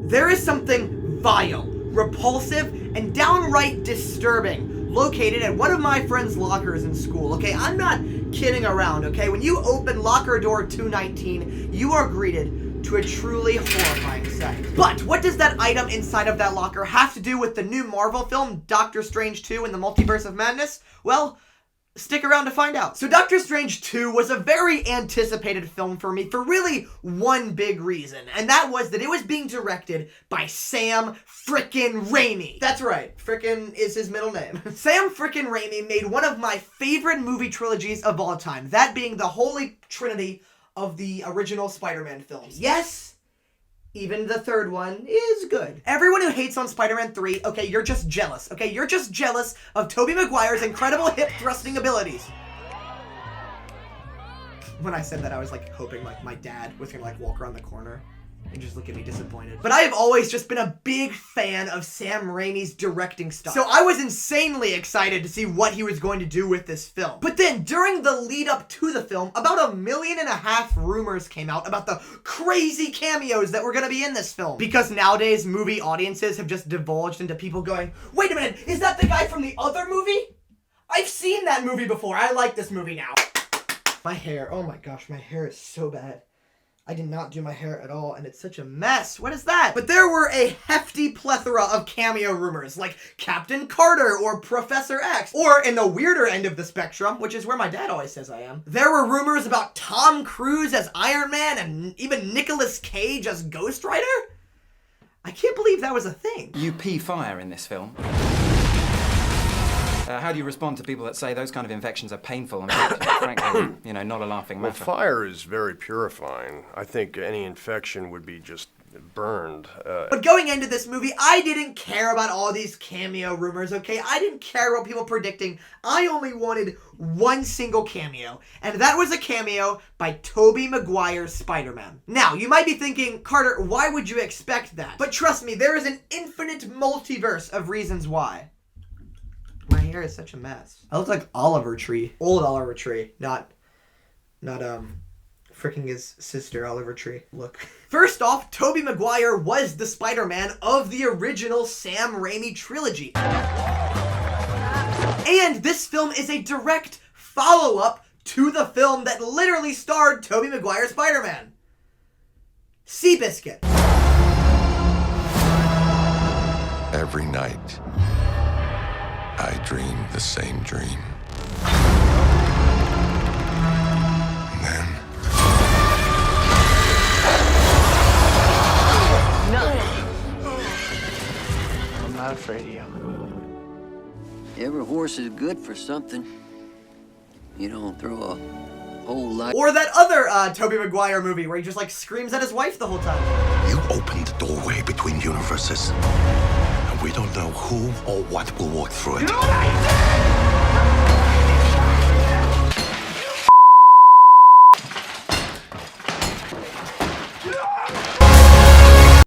There is something vile, repulsive, and downright disturbing located at one of my friend's lockers in school, okay? I'm not kidding around, okay? When you open locker door 219, you are greeted to a truly horrifying sight. But what does that item inside of that locker have to do with the new Marvel film, Doctor Strange 2 and the Multiverse of Madness? Well, stick around to find out. So Doctor Strange 2 was a very anticipated film for me for really one big reason, and that was that it was being directed by Sam frickin' Raimi. That's right, frickin' is his middle name. Sam frickin' Raimi made one of my favorite movie trilogies of all time, that being the holy trinity of the original Spider-Man films. Yes, even the third one is good. Everyone who hates on Spider-Man 3, okay, you're just jealous, okay? You're just jealous of Toby Maguire's incredible hip-thrusting abilities. When I said that, I was like hoping like my dad was gonna like walk around the corner and just look at me disappointed. But I have always just been a big fan of Sam Raimi's directing style. So I was insanely excited to see what he was going to do with this film. But then, during the lead up to the film, about 1.5 million rumors came out about the crazy cameos that were gonna be in this film. Because nowadays, movie audiences have just divulged into people going, wait a minute, is that the guy from the other movie? I've seen that movie before, I like this movie now. My hair, oh my gosh, my hair is so bad. I did not do my hair at all, and it's such a mess. What is that? But there were a hefty plethora of cameo rumors, like Captain Carter or Professor X. Or, in the weirder end of the spectrum, which is where my dad always says I am, there were rumors about Tom Cruise as Iron Man and even Nicolas Cage as Ghost Rider? I can't believe that was a thing. You pee fire in this film. How do you respond to people that say those kind of infections are painful and frankly, not a laughing matter? Well, fire is very purifying. I think any infection would be just burned. But going into this movie, I didn't care about all these cameo rumors, okay? I didn't care about people predicting. I only wanted one single cameo, and that was a cameo by Toby Maguire's Spider-Man. Now, you might be thinking, Carter, why would you expect that? But trust me, there is an infinite multiverse of reasons why. My hair is such a mess. I look like Oliver Tree. Old Oliver Tree. Not freaking his sister, Oliver Tree. Look. First off, Toby Maguire was the Spider-Man of the original Sam Raimi trilogy. And this film is a direct follow-up to the film that literally starred Toby Maguire's Spider-Man. Seabiscuit. Every night, I dream the same dream. And then... No! I'm not afraid of you. Every horse is good for something. You don't throw a whole lot... Or that other Toby Maguire movie where he just like screams at his wife the whole time. You opened the doorway between universes. We don't know who or what will walk through it.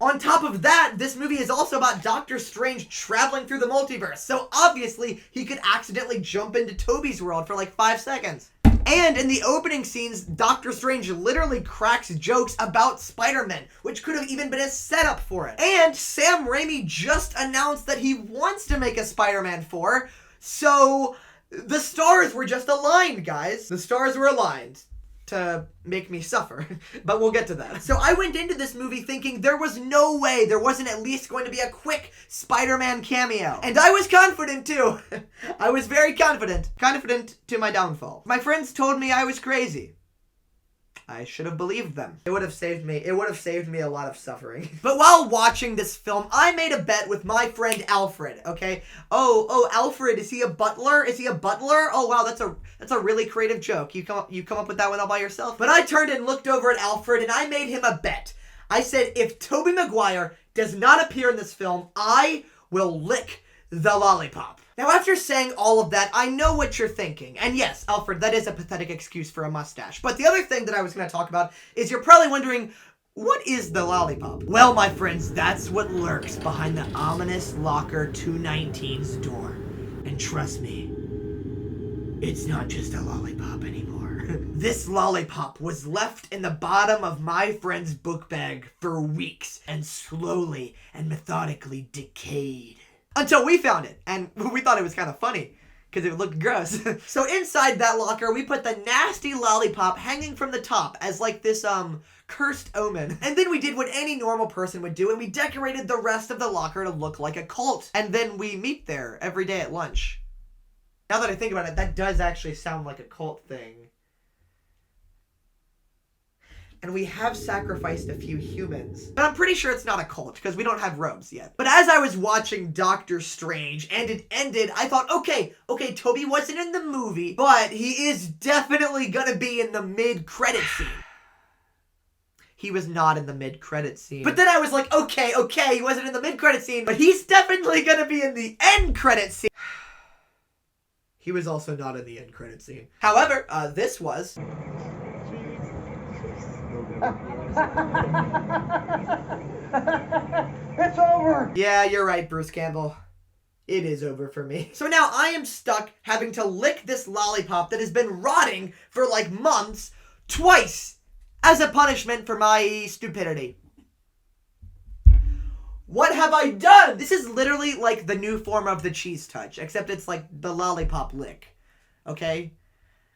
On top of that, this movie is also about Doctor Strange traveling through the multiverse, so obviously he could accidentally jump into Toby's world for like 5 seconds. And in the opening scenes, Doctor Strange literally cracks jokes about Spider-Man, which could have even been a setup for it. And Sam Raimi just announced that he wants to make a Spider-Man 4, so the stars were just aligned, guys. The stars were aligned to make me suffer, but we'll get to that. So I went into this movie thinking there was no way there wasn't at least going to be a quick Spider-Man cameo. And I was confident too. I was very confident. Confident to my downfall. My friends told me I was crazy. I should have believed them. It would have saved me. It would have saved me a lot of suffering. But while watching this film, I made a bet with my friend Alfred, okay? Oh, Alfred, is he a butler? Is he a butler? Oh, wow, that's a really creative joke. You come up with that one all by yourself? But I turned and looked over at Alfred, and I made him a bet. I said, if Toby Maguire does not appear in this film, I will lick the lollipop. Now, after saying all of that, I know what you're thinking. And yes, Alfred, that is a pathetic excuse for a mustache. But the other thing that I was going to talk about is you're probably wondering, what is the lollipop? Well, my friends, that's what lurks behind the ominous locker 219's door. And trust me, it's not just a lollipop anymore. This lollipop was left in the bottom of my friend's book bag for weeks and slowly and methodically decayed. Until we found it, and we thought it was kind of funny because it looked gross. So inside that locker, we put the nasty lollipop hanging from the top as like this, cursed omen. And then we did what any normal person would do, and we decorated the rest of the locker to look like a cult. And then we meet there every day at lunch. Now that I think about it, that does actually sound like a cult thing. And we have sacrificed a few humans. But I'm pretty sure it's not a cult, because we don't have robes yet. But as I was watching Doctor Strange, and it ended, I thought, okay, Toby wasn't in the movie, but he is definitely gonna be in the mid-credit scene. He was not in the mid-credit scene. But then I was like, okay, he wasn't in the mid-credit scene, but he's definitely gonna be in the end-credit scene. He was also not in the end-credit scene. However, this was... It's over! Yeah, you're right, Bruce Campbell. It is over for me. So now I am stuck having to lick this lollipop that has been rotting for like months twice as a punishment for my stupidity. What have I done? This is literally like the new form of the cheese touch, except it's like the lollipop lick. Okay?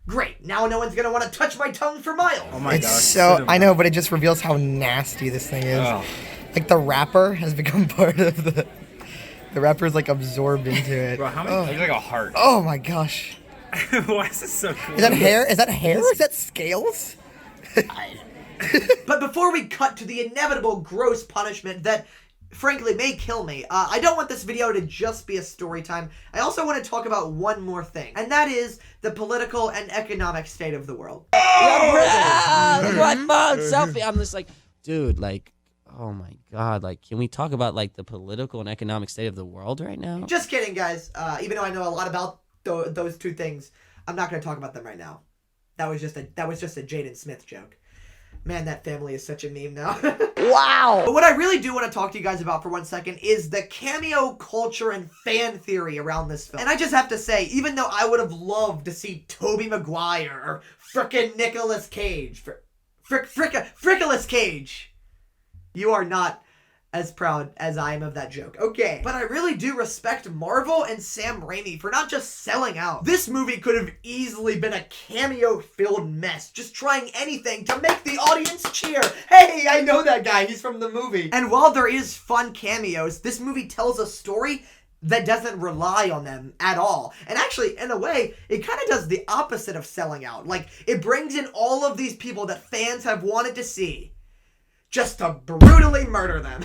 Great. Now no one's gonna want to touch my tongue for miles. Oh my god. It's so, I know, but it just reveals how nasty this thing is. Oh. Like the wrapper has become part of the wrapper's like absorbed into it. Bro, how many? It's like a heart. Oh my gosh. Why is this so cool? Is that hair? Is that hair? Is that scales? But before we cut to the inevitable gross punishment that frankly may kill me, I don't want this video to just be a story time. I also want to talk about one more thing, and that is the political and economic state of the world. What mom selfie? I'm just like, dude, like, oh my god, like, can we talk about like the political and economic state of the world right now? Just kidding, guys. Even though I know a lot about those two things, I'm not going to talk about them right now. That was just a Jaden Smith joke. Man, that family is such a meme now. Wow! But what I really do want to talk to you guys about for 1 second is the cameo culture and fan theory around this film. And I just have to say, even though I would have loved to see Toby Maguire or frickin' Nicolas Cage, Frickolas Cage, you are not as proud as I am of that joke. Okay. But I really do respect Marvel and Sam Raimi for not just selling out. This movie could have easily been a cameo-filled mess, just trying anything to make the audience cheer. Hey, I know that guy. He's from the movie. And while there is fun cameos, this movie tells a story that doesn't rely on them at all. And actually, in a way, it kind of does the opposite of selling out. Like, it brings in all of these people that fans have wanted to see, just to brutally murder them.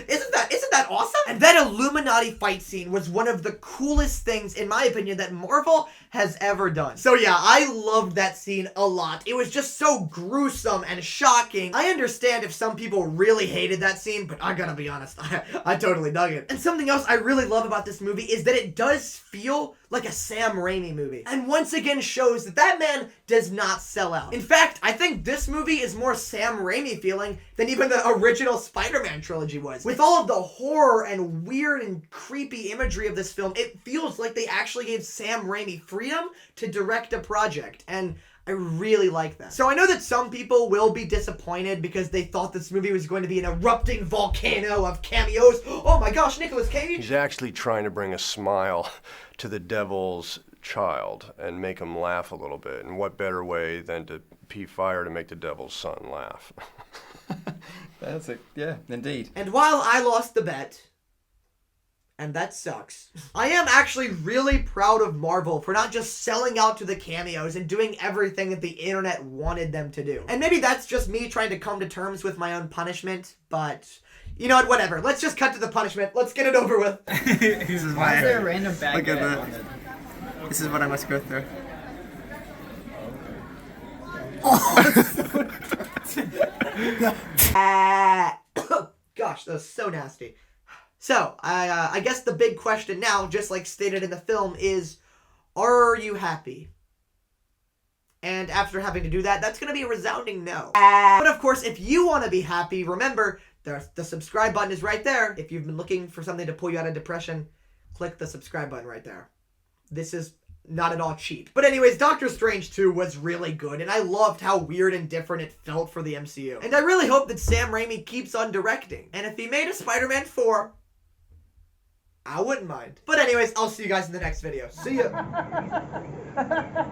Isn't that awesome? And that Illuminati fight scene was one of the coolest things, in my opinion, that Marvel has ever done. So yeah, I loved that scene a lot. It was just so gruesome and shocking. I understand if some people really hated that scene, but I gotta be honest, I totally dug it. And something else I really love about this movie is that it does feel like a Sam Raimi movie. And once again shows that that man does not sell out. In fact, I think this movie is more Sam Raimi feeling than even the original Spider-Man trilogy was. With all of the horror and weird and creepy imagery of this film, it feels like they actually gave Sam Raimi freedom to direct a project. And I really like that. So I know that some people will be disappointed because they thought this movie was going to be an erupting volcano of cameos. Oh my gosh, Nicolas Cage! He's actually trying to bring a smile to the devil's child and make him laugh a little bit. And what better way than to pee fire to make the devil's son laugh? That's it. Yeah, indeed. And while I lost the bet, and that sucks, I am actually really proud of Marvel for not just selling out to the cameos and doing everything that the internet wanted them to do. And maybe that's just me trying to come to terms with my own punishment, but you know what, whatever. Let's just cut to the punishment. Let's get it over with. This is Why is there a random bag? Look at that. This is what I must go through. Gosh, that was so nasty. So, I guess the big question now, just like stated in the film, is, are you happy? And after having to do that, that's going to be a resounding no. But of course, if you want to be happy, remember, the subscribe button is right there. If you've been looking for something to pull you out of depression, click the subscribe button right there. This is not at all cheap. But anyways, Doctor Strange 2 was really good, and I loved how weird and different it felt for the MCU. And I really hope that Sam Raimi keeps on directing. And if he made a Spider-Man 4, I wouldn't mind. But anyways, I'll see you guys in the next video. See ya!